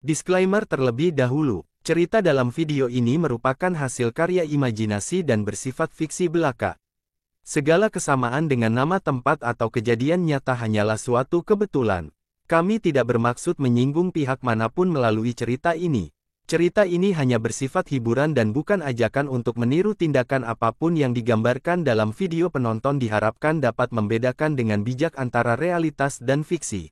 Disclaimer terlebih dahulu, cerita dalam video ini merupakan hasil karya imajinasi dan bersifat fiksi belaka. Segala kesamaan dengan nama tempat atau kejadian nyata hanyalah suatu kebetulan. Kami tidak bermaksud menyinggung pihak manapun melalui cerita ini. Cerita ini hanya bersifat hiburan dan bukan ajakan untuk meniru tindakan apapun yang digambarkan dalam video. Penonton diharapkan dapat membedakan dengan bijak antara realitas dan fiksi.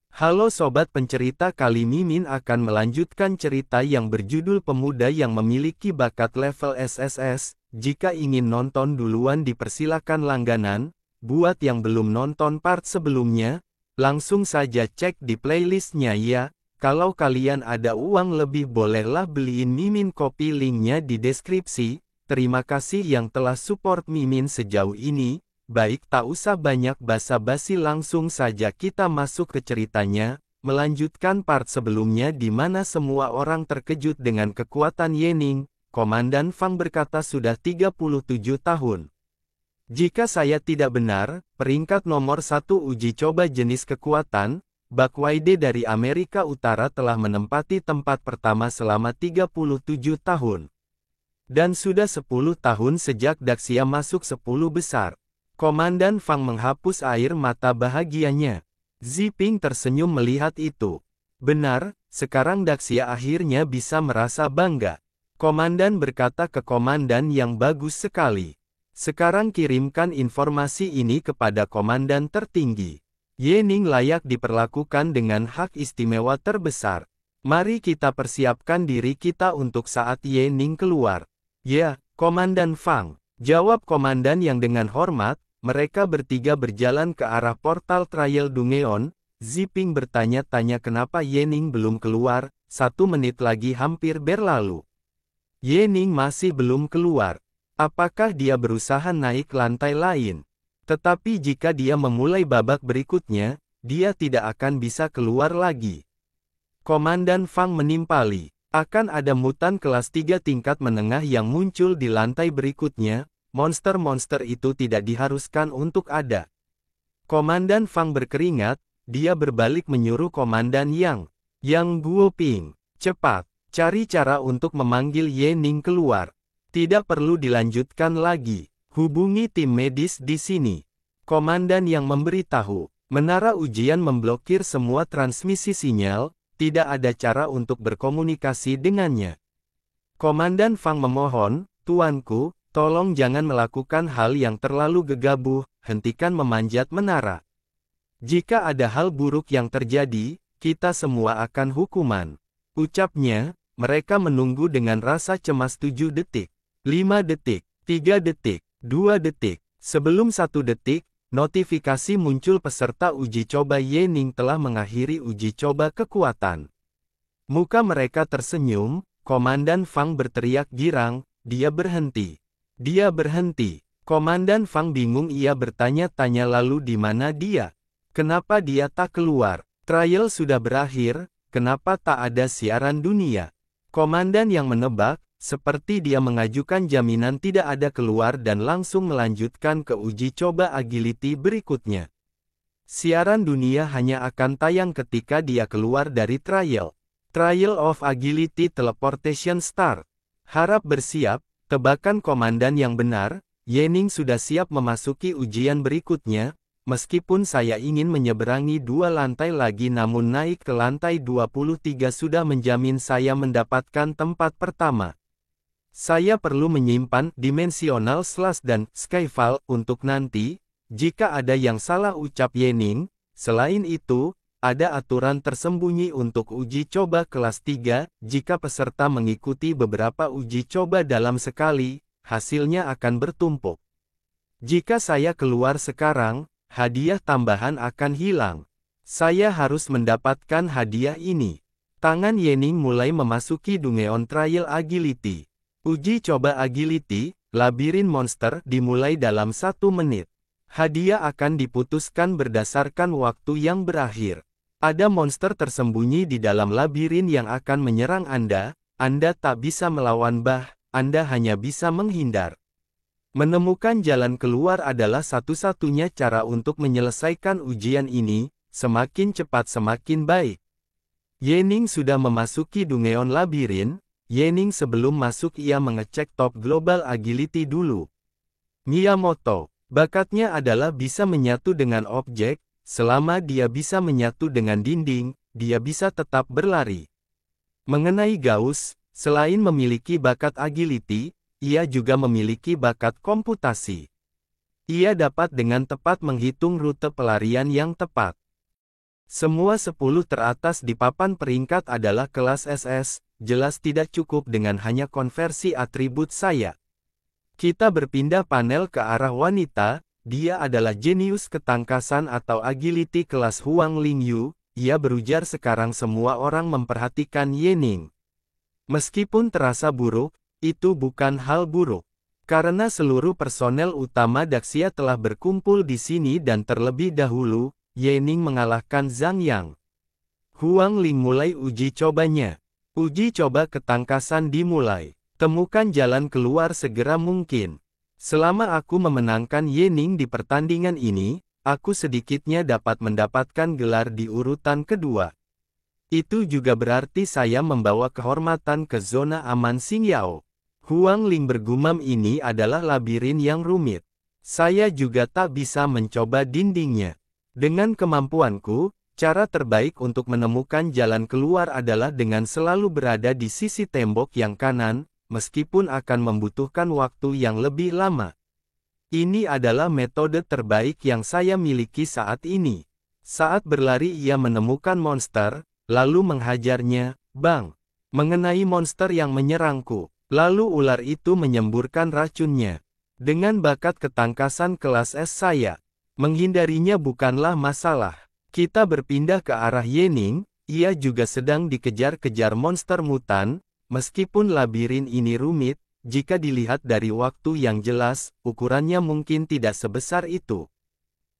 Halo Sobat Pencerita, kali Mimin akan melanjutkan cerita yang berjudul Pemuda yang Memiliki Bakat Level SSS. Jika ingin nonton duluan dipersilakan langganan. Buat yang belum nonton part sebelumnya, langsung saja cek di playlistnya ya. Kalau kalian ada uang lebih bolehlah beliin Mimin kopi, linknya di deskripsi. Terima kasih yang telah support Mimin sejauh ini. Baik, tak usah banyak basa-basi, langsung saja kita masuk ke ceritanya, melanjutkan part sebelumnya di mana semua orang terkejut dengan kekuatan Ye Ning. Komandan Fang berkata sudah 37 tahun. Jika saya tidak benar, peringkat nomor 1 uji coba jenis kekuatan, Bak Waide dari Amerika Utara telah menempati tempat pertama selama 37 tahun. Dan sudah 10 tahun sejak Daxia masuk 10 besar. Komandan Fang menghapus air mata bahagianya. Ziping tersenyum melihat itu. Benar, sekarang Daxia akhirnya bisa merasa bangga. Komandan berkata ke komandan yang bagus sekali. Sekarang kirimkan informasi ini kepada komandan tertinggi. Ye Ning layak diperlakukan dengan hak istimewa terbesar. Mari kita persiapkan diri kita untuk saat Ye Ning keluar. Ya, Komandan Fang, jawab komandan yang dengan hormat. Mereka bertiga berjalan ke arah portal Trial Dungeon. Ziping bertanya-tanya kenapa Ye Ning belum keluar. 1 menit lagi hampir berlalu. Ye Ning masih belum keluar. Apakah dia berusaha naik lantai lain? Tetapi jika dia memulai babak berikutnya, dia tidak akan bisa keluar lagi. Komandan Fang menimpali. Akan ada mutan kelas 3 tingkat menengah yang muncul di lantai berikutnya. Monster-monster itu tidak diharuskan untuk ada. Komandan Fang berkeringat, dia berbalik menyuruh Komandan Yang Guoping, cepat, cari cara untuk memanggil Ye Ning keluar. Tidak perlu dilanjutkan lagi, hubungi tim medis di sini. Komandan Yang memberitahu, menara ujian memblokir semua transmisi sinyal, tidak ada cara untuk berkomunikasi dengannya. Komandan Fang memohon, tuanku, tolong jangan melakukan hal yang terlalu gegabah, hentikan memanjat menara. Jika ada hal buruk yang terjadi, kita semua akan hukuman. Ucapnya, mereka menunggu dengan rasa cemas 7 detik, 5 detik, 3 detik, 2 detik. Sebelum 1 detik, notifikasi muncul peserta uji coba Ye Ning telah mengakhiri uji coba kekuatan. Muka mereka tersenyum, Komandan Fang berteriak girang, dia berhenti. Dia berhenti. Komandan Fang bingung, ia bertanya-tanya lalu di mana dia? Kenapa dia tak keluar? Trial sudah berakhir, kenapa tak ada siaran dunia? Komandan yang menebak, seperti dia mengajukan jaminan tidak ada keluar dan langsung melanjutkan ke uji coba agility berikutnya. Siaran dunia hanya akan tayang ketika dia keluar dari trial. Trial of Agility Teleportation Start. Harap bersiap. Tebakan komandan yang benar, Ye Ning sudah siap memasuki ujian berikutnya. Meskipun saya ingin menyeberangi 2 lantai lagi namun naik ke lantai 23 sudah menjamin saya mendapatkan tempat pertama. Saya perlu menyimpan Dimensional Slash dan Skyfall untuk nanti, jika ada yang salah, ucap Ye Ning. Selain itu, ada aturan tersembunyi untuk uji coba kelas 3, jika peserta mengikuti beberapa uji coba dalam sekali, hasilnya akan bertumpuk. Jika saya keluar sekarang, hadiah tambahan akan hilang. Saya harus mendapatkan hadiah ini. Tangan Ye Ning mulai memasuki Dungeon Trial Agility. Uji coba Agility, Labirin Monster dimulai dalam 1 menit. Hadiah akan diputuskan berdasarkan waktu yang berakhir. Ada monster tersembunyi di dalam labirin yang akan menyerang Anda. Anda tak bisa melawan Anda hanya bisa menghindar. Menemukan jalan keluar adalah satu-satunya cara untuk menyelesaikan ujian ini, semakin cepat semakin baik. Yening sudah memasuki Dungeon Labirin. Yening sebelum masuk ia mengecek top Global Agility dulu. Miyamoto, bakatnya adalah bisa menyatu dengan objek, selama dia bisa menyatu dengan dinding, dia bisa tetap berlari. Mengenai Gauss, selain memiliki bakat agility, ia juga memiliki bakat komputasi. Ia dapat dengan tepat menghitung rute pelarian yang tepat. Semua 10 teratas di papan peringkat adalah kelas SS, jelas tidak cukup dengan hanya konversi atribut saya. Kita berpindah panel ke arah wanita, dia adalah jenius ketangkasan atau agility kelas Huang Lingyu, ia berujar sekarang semua orang memperhatikan Yening. Meskipun terasa buruk, itu bukan hal buruk. Karena seluruh personel utama Daxia telah berkumpul di sini dan terlebih dahulu, Yening mengalahkan Zhang Yang. Huang Ling mulai uji cobanya. Uji coba ketangkasan dimulai. Temukan jalan keluar segera mungkin. Selama aku memenangkan Yening di pertandingan ini, aku sedikitnya dapat mendapatkan gelar di urutan kedua. Itu juga berarti saya membawa kehormatan ke zona aman Xingyao. Huang Ling bergumam ini adalah labirin yang rumit. Saya juga tak bisa mencoba dindingnya. Dengan kemampuanku, cara terbaik untuk menemukan jalan keluar adalah dengan selalu berada di sisi tembok yang kanan, meskipun akan membutuhkan waktu yang lebih lama. Ini adalah metode terbaik yang saya miliki saat ini. Saat berlari ia menemukan monster, lalu menghajarnya, bang. Mengenai monster yang menyerangku, lalu ular itu menyemburkan racunnya. Dengan bakat ketangkasan kelas S saya, menghindarinya bukanlah masalah. Kita berpindah ke arah Yening, ia juga sedang dikejar-kejar monster mutan, meskipun labirin ini rumit, jika dilihat dari waktu yang jelas, ukurannya mungkin tidak sebesar itu.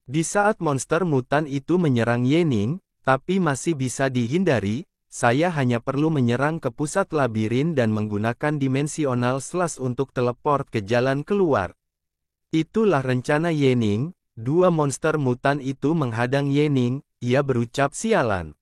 Di saat monster mutan itu menyerang Yening, tapi masih bisa dihindari, saya hanya perlu menyerang ke pusat labirin dan menggunakan dimensional slash untuk teleport ke jalan keluar. Itulah rencana Yening. Dua monster mutan itu menghadang Yening, ia berucap sialan.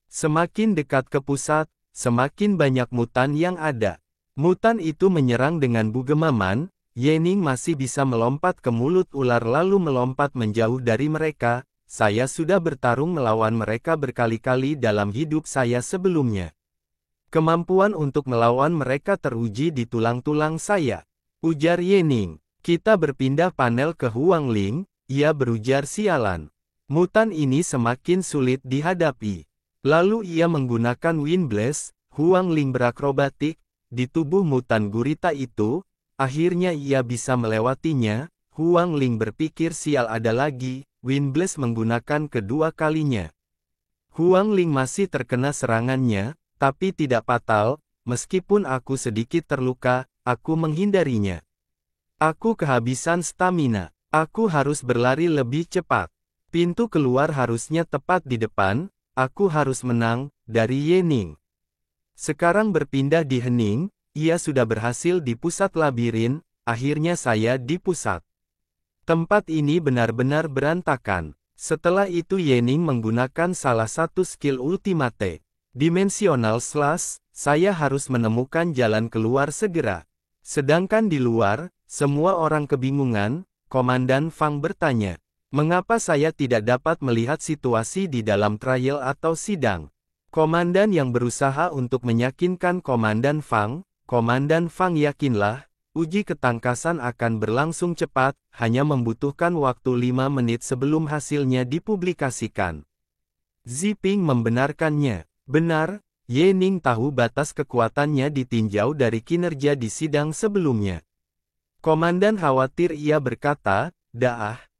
Semakin dekat ke pusat, semakin banyak mutan yang ada. Mutan itu menyerang dengan bugemaman, Yening masih bisa melompat ke mulut ular lalu melompat menjauh dari mereka. Saya sudah bertarung melawan mereka berkali-kali dalam hidup saya sebelumnya. Kemampuan untuk melawan mereka teruji di tulang-tulang saya. Ujar Yening. Kita berpindah panel ke Huang Ling. Ia berujar sialan. Mutan ini semakin sulit dihadapi. Lalu ia menggunakan Wind Blast, Huang Ling berakrobatik, di tubuh mutan gurita itu, akhirnya ia bisa melewatinya. Huang Ling berpikir sial ada lagi, Wind Blast menggunakan kedua kalinya. Huang Ling masih terkena serangannya, tapi tidak fatal, meskipun aku sedikit terluka, aku menghindarinya. Aku kehabisan stamina. Aku harus berlari lebih cepat. Pintu keluar harusnya tepat di depan, aku harus menang, dari Yening. Sekarang berpindah di Hening, ia sudah berhasil di pusat labirin, akhirnya saya di pusat. Tempat ini benar-benar berantakan. Setelah itu Yening menggunakan salah satu skill ultimate. Dimensional slash, saya harus menemukan jalan keluar segera. Sedangkan di luar, semua orang kebingungan. Komandan Fang bertanya, mengapa saya tidak dapat melihat situasi di dalam trial atau sidang? Komandan yang berusaha untuk meyakinkan Komandan Fang yakinlah, uji ketangkasan akan berlangsung cepat, hanya membutuhkan waktu 5 menit sebelum hasilnya dipublikasikan. Ziping membenarkannya. Benar, Yening tahu batas kekuatannya ditinjau dari kinerja di sidang sebelumnya. Komandan khawatir ia berkata,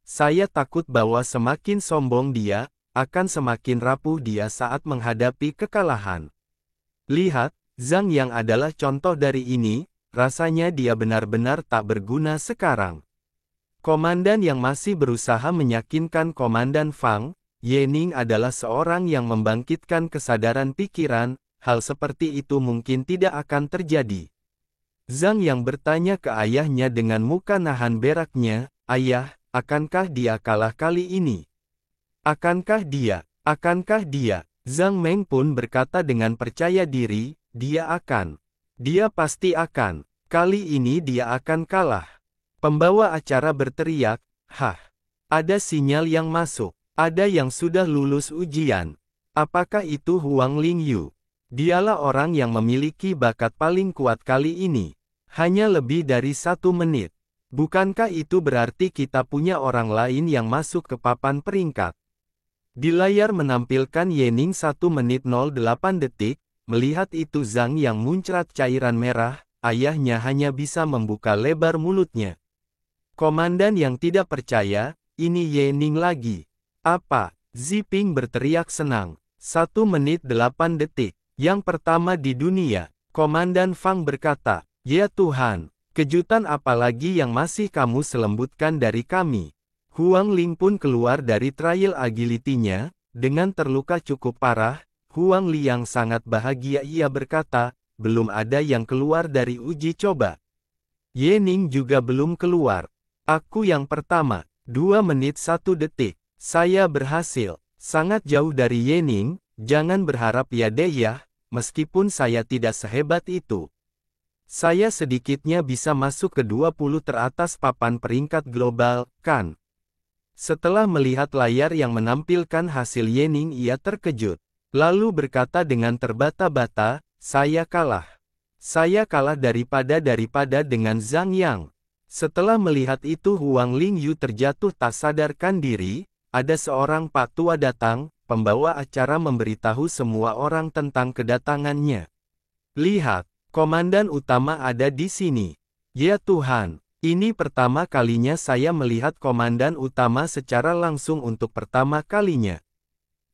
saya takut bahwa semakin sombong dia, akan semakin rapuh dia saat menghadapi kekalahan. Lihat, Zhang Yang adalah contoh dari ini, rasanya dia benar-benar tak berguna sekarang. Komandan yang masih berusaha meyakinkan Komandan Fang, Yening adalah seorang yang membangkitkan kesadaran pikiran, hal seperti itu mungkin tidak akan terjadi. Zhang yang bertanya ke ayahnya dengan muka nahan beraknya, ayah, akankah dia kalah kali ini? Akankah dia? Zhang Meng pun berkata dengan percaya diri, dia pasti akan. Kali ini dia akan kalah. Pembawa acara berteriak, hah. Ada sinyal yang masuk. Ada yang sudah lulus ujian. Apakah itu Huang Lingyu? Dialah orang yang memiliki bakat paling kuat kali ini. Hanya lebih dari 1 menit. Bukankah itu berarti kita punya orang lain yang masuk ke papan peringkat? Di layar menampilkan Yening 1 menit 08 detik, melihat itu Zhang yang muncrat cairan merah, ayahnya hanya bisa membuka lebar mulutnya. Komandan yang tidak percaya, ini Yening lagi. Apa? Ziping berteriak senang. 1 menit 8 detik. Yang pertama di dunia. Komandan Fang berkata, ya Tuhan, kejutan apa lagi yang masih kamu selembutkan dari kami? Huang Ling pun keluar dari trial agility-nya, dengan terluka cukup parah. Huang Liang sangat bahagia, ia berkata, belum ada yang keluar dari uji coba. Yening juga belum keluar. Aku yang pertama, 2 menit 1 detik. Saya berhasil, sangat jauh dari Yening, jangan berharap ya deh ya, meskipun saya tidak sehebat itu. Saya sedikitnya bisa masuk ke 20 teratas papan peringkat global, kan? Setelah melihat layar yang menampilkan hasil Yening ia terkejut, lalu berkata dengan terbata-bata, saya kalah. Saya kalah daripada dengan Zhang Yang. Setelah melihat itu Huang Lingyu terjatuh tak sadarkan diri. Ada seorang pak tua datang, pembawa acara memberitahu semua orang tentang kedatangannya. Lihat, komandan utama ada di sini. Ya Tuhan, ini pertama kalinya saya melihat komandan utama secara langsung untuk pertama kalinya.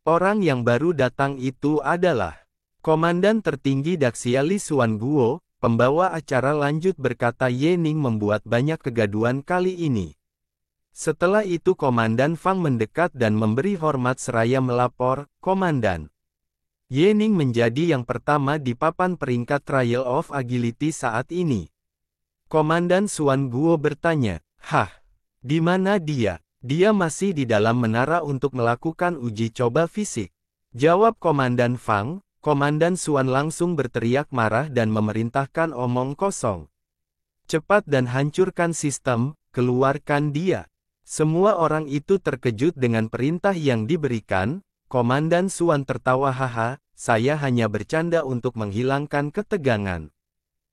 Orang yang baru datang itu adalah komandan tertinggi Daxiali Xuan Guo, pembawa acara lanjut berkata Yening membuat banyak kegaduhan kali ini. Setelah itu Komandan Fang mendekat dan memberi hormat seraya melapor, Komandan. Yening menjadi yang pertama di papan peringkat Trial of Agility saat ini. Komandan Xuan Guo bertanya, hah, di mana dia? Dia masih di dalam menara untuk melakukan uji coba fisik. Jawab Komandan Fang, Komandan Xuan langsung berteriak marah dan memerintahkan omong kosong. Cepat dan hancurkan sistem, keluarkan dia. Semua orang itu terkejut dengan perintah yang diberikan. Komandan Xuan tertawa, haha, saya hanya bercanda untuk menghilangkan ketegangan.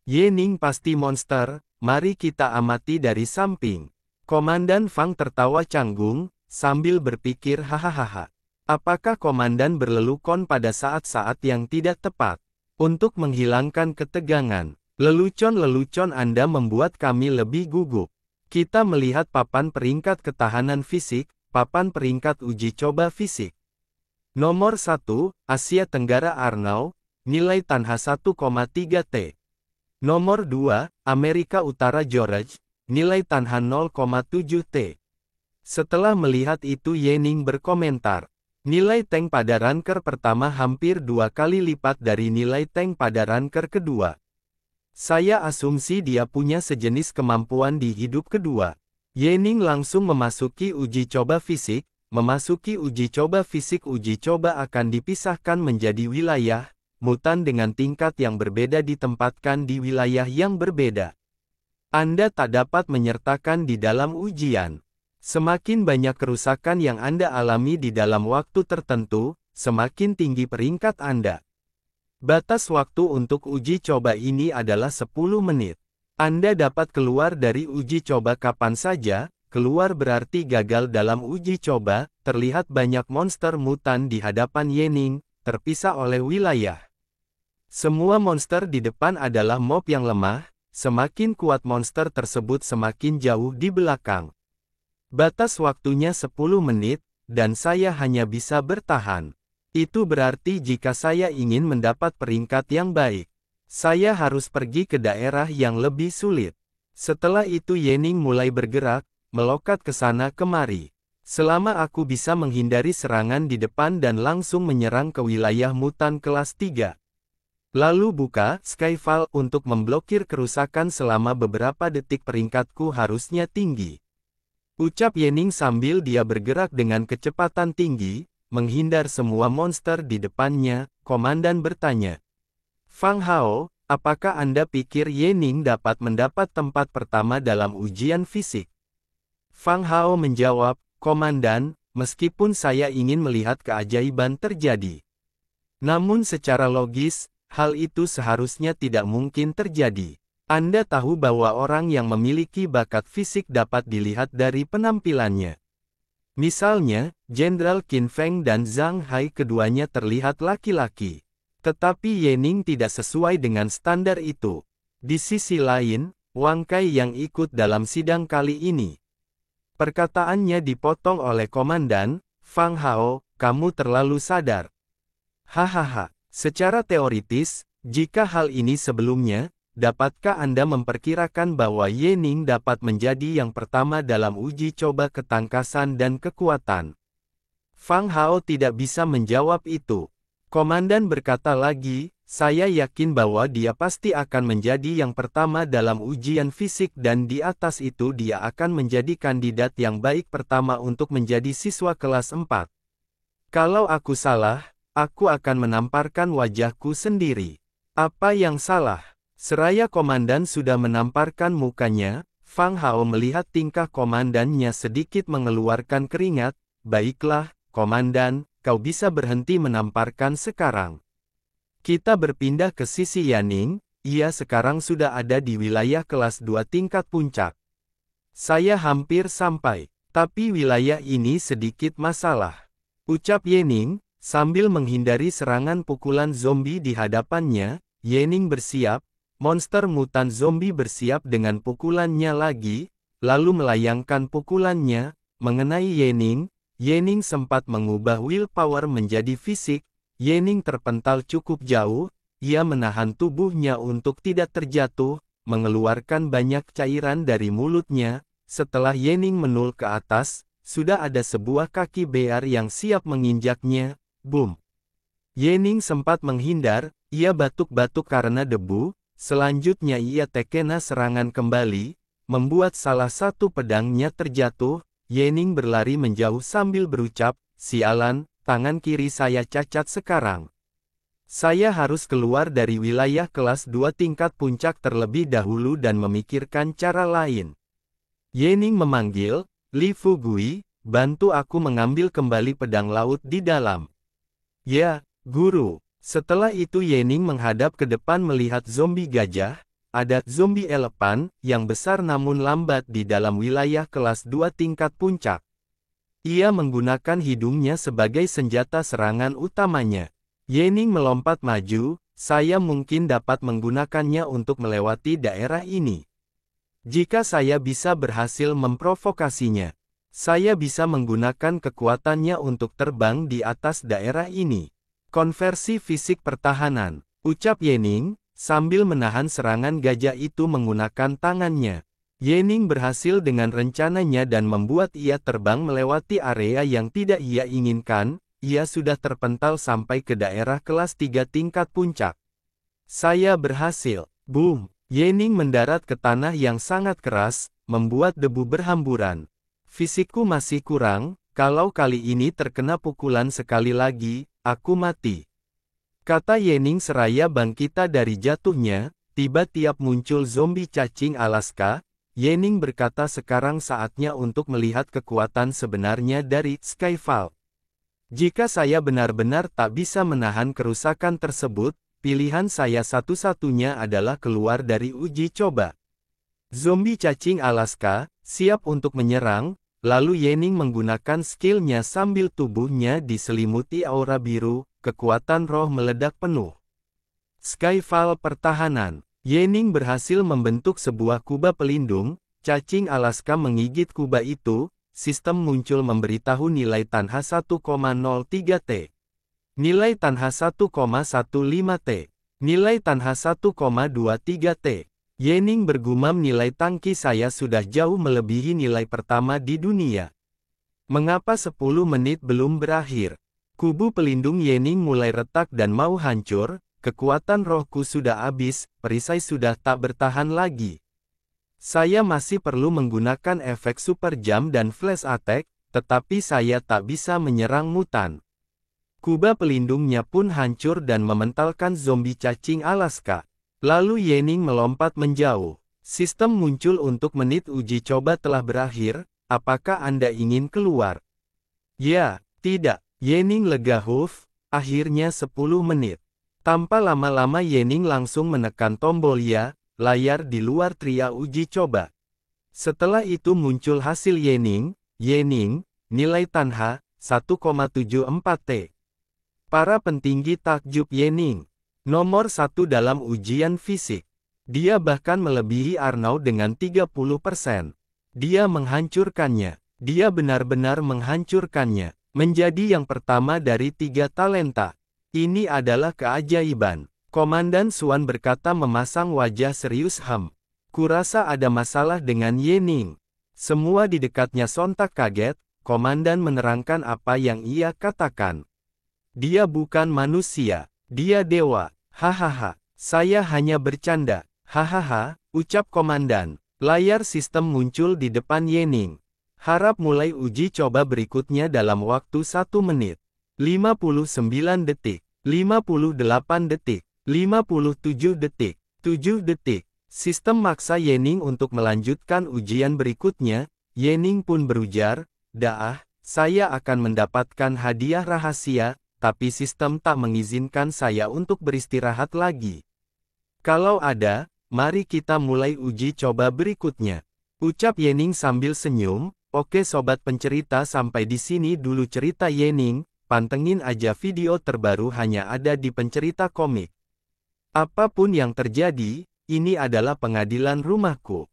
Yening pasti monster, mari kita amati dari samping. Komandan Fang tertawa canggung, sambil berpikir hahaha. Apakah komandan berlelukon pada saat-saat yang tidak tepat? Untuk menghilangkan ketegangan, lelucon-lelucon Anda membuat kami lebih gugup. Kita melihat papan peringkat ketahanan fisik, papan peringkat uji coba fisik. Nomor 1, Asia Tenggara Arnaud, nilai tanha 1,3 T. Nomor 2, Amerika Utara George, nilai tanha 0,7 T. Setelah melihat itu Yening berkomentar, nilai tank pada ranker pertama hampir 2 kali lipat dari nilai tank pada ranker kedua. Saya asumsi dia punya sejenis kemampuan di hidup kedua. Yening langsung memasuki uji coba fisik. Memasuki uji coba fisik, uji coba akan dipisahkan menjadi wilayah. Mutan dengan tingkat yang berbeda ditempatkan di wilayah yang berbeda. Anda tak dapat menyertakan di dalam ujian. Semakin banyak kerusakan yang Anda alami di dalam waktu tertentu, semakin tinggi peringkat Anda. Batas waktu untuk uji coba ini adalah 10 menit. Anda dapat keluar dari uji coba kapan saja, keluar berarti gagal dalam uji coba, terlihat banyak monster mutan di hadapan Yening, terpisah oleh wilayah. Semua monster di depan adalah mob yang lemah, semakin kuat monster tersebut semakin jauh di belakang. Batas waktunya 10 menit, dan saya hanya bisa bertahan. Itu berarti jika saya ingin mendapat peringkat yang baik, saya harus pergi ke daerah yang lebih sulit. Setelah itu Yening mulai bergerak, melokat ke sana kemari. Selama aku bisa menghindari serangan di depan dan langsung menyerang ke wilayah mutan kelas 3. Lalu buka Skyfall untuk memblokir kerusakan selama beberapa detik, peringkatku harusnya tinggi. Ucap Yening sambil dia bergerak dengan kecepatan tinggi, menghindar semua monster di depannya, komandan bertanya. Fang Hao, apakah Anda pikir Ye Ning dapat mendapat tempat pertama dalam ujian fisik? Fang Hao menjawab, Komandan, meskipun saya ingin melihat keajaiban terjadi. Namun secara logis, hal itu seharusnya tidak mungkin terjadi. Anda tahu bahwa orang yang memiliki bakat fisik dapat dilihat dari penampilannya. Misalnya, Jenderal Qin Feng dan Zhang Hai keduanya terlihat laki-laki. Tetapi Ye Ning tidak sesuai dengan standar itu. Di sisi lain, Wang Kai yang ikut dalam sidang kali ini. Perkataannya dipotong oleh komandan, Fang Hao, kamu terlalu sadar. Hahaha, secara teoritis, jika hal ini sebelumnya, dapatkah Anda memperkirakan bahwa Ye Ning dapat menjadi yang pertama dalam uji coba ketangkasan dan kekuatan? Fang Hao tidak bisa menjawab itu. Komandan berkata lagi, saya yakin bahwa dia pasti akan menjadi yang pertama dalam ujian fisik dan di atas itu dia akan menjadi kandidat yang baik pertama untuk menjadi siswa kelas 4. Kalau aku salah, aku akan menamparkan wajahku sendiri. Apa yang salah? Seraya komandan sudah menamparkan mukanya, Fang Hao melihat tingkah komandannya sedikit mengeluarkan keringat. Baiklah, komandan, kau bisa berhenti menamparkan sekarang. Kita berpindah ke sisi Yaning, ia sekarang sudah ada di wilayah kelas 2 tingkat puncak. Saya hampir sampai, tapi wilayah ini sedikit masalah. Ucap Yaning, sambil menghindari serangan pukulan zombie di hadapannya. Yaning bersiap, monster mutan zombie bersiap dengan pukulannya lagi, lalu melayangkan pukulannya, mengenai Yaning. Yaning sempat mengubah willpower menjadi fisik. Yaning terpental cukup jauh, ia menahan tubuhnya untuk tidak terjatuh, mengeluarkan banyak cairan dari mulutnya. Setelah Yaning menul ke atas, sudah ada sebuah kaki bear yang siap menginjaknya. Boom! Yaning sempat menghindar, ia batuk-batuk karena debu, selanjutnya ia terkena serangan kembali, membuat salah satu pedangnya terjatuh. Yaning berlari menjauh sambil berucap, sialan, tangan kiri saya cacat sekarang. Saya harus keluar dari wilayah kelas 2 tingkat puncak terlebih dahulu dan memikirkan cara lain. Yaning memanggil, Li Fugui, bantu aku mengambil kembali pedang laut di dalam. Ya, guru. Setelah itu Yaning menghadap ke depan melihat zombie gajah. Ada zombie elepan, yang besar namun lambat di dalam wilayah kelas 2 tingkat puncak. Ia menggunakan hidungnya sebagai senjata serangan utamanya. Yaning melompat maju, saya mungkin dapat menggunakannya untuk melewati daerah ini. Jika saya bisa berhasil memprovokasinya, saya bisa menggunakan kekuatannya untuk terbang di atas daerah ini. Konversi fisik pertahanan, ucap Yaning, sambil menahan serangan gajah itu menggunakan tangannya. Yaning berhasil dengan rencananya dan membuat ia terbang melewati area yang tidak ia inginkan. Ia sudah terpental sampai ke daerah kelas 3 tingkat puncak. Saya berhasil. Boom! Yaning mendarat ke tanah yang sangat keras, membuat debu berhamburan. Fisikku masih kurang, kalau kali ini terkena pukulan sekali lagi, aku mati. Kata Yaning seraya bangkita dari jatuhnya. Tiba-tiba muncul zombie cacing Alaska. Yaning berkata sekarang saatnya untuk melihat kekuatan sebenarnya dari Skyfall. Jika saya benar-benar tak bisa menahan kerusakan tersebut, pilihan saya satu-satunya adalah keluar dari uji coba. Zombie cacing Alaska, siap untuk menyerang, lalu Yaning menggunakan skillnya sambil tubuhnya diselimuti aura biru, kekuatan roh meledak penuh. Skyfall pertahanan. Yaning berhasil membentuk sebuah kubah pelindung, cacing Alaska menggigit kubah itu, sistem muncul memberitahu nilai tanha 1,03 T. Nilai tanha 1,15 T. Nilai tanha 1,23 T. Yaning bergumam nilai tangki saya sudah jauh melebihi nilai pertama di dunia. Mengapa 10 menit belum berakhir? Kubu pelindung Yaning mulai retak dan mau hancur, kekuatan rohku sudah habis, perisai sudah tak bertahan lagi. Saya masih perlu menggunakan efek super jam dan flash attack, tetapi saya tak bisa menyerang mutan. Kuba pelindungnya pun hancur dan mementalkan zombie cacing Alaska. Lalu Yening melompat menjauh. Sistem muncul untuk menit uji coba telah berakhir, apakah Anda ingin keluar? Ya, tidak. Yening lega huf, akhirnya 10 menit. Tanpa lama-lama Yening langsung menekan tombol ya, layar di luar tria uji coba. Setelah itu muncul hasil Yening, nilai Tanha, 1,74T. Para petinggi takjub Yening. Nomor 1 dalam ujian fisik. Dia bahkan melebihi Arnaud dengan 30%. Dia menghancurkannya. Dia benar-benar menghancurkannya. Menjadi yang pertama dari 3 talenta. Ini adalah keajaiban. Komandan Suan berkata memasang wajah serius Kurasa ada masalah dengan Yening. Semua di dekatnya sontak kaget, komandan menerangkan apa yang ia katakan. Dia bukan manusia, dia dewa. Hahaha, saya hanya bercanda. Hahaha, ucap komandan. Layar sistem muncul di depan Yening. Harap mulai uji coba berikutnya dalam waktu 1 menit. 59 detik, 58 detik, 57 detik, 7 detik. Sistem maksa Yening untuk melanjutkan ujian berikutnya. Yening pun berujar, saya akan mendapatkan hadiah rahasia, tapi sistem tak mengizinkan saya untuk beristirahat lagi. Kalau ada, mari kita mulai uji coba berikutnya. Ucap Yening sambil senyum. Oke sobat pencerita, sampai di sini dulu cerita Yening. Pantengin aja video terbaru hanya ada di Pencerita Komik. Apapun yang terjadi, ini adalah pengadilan rumahku.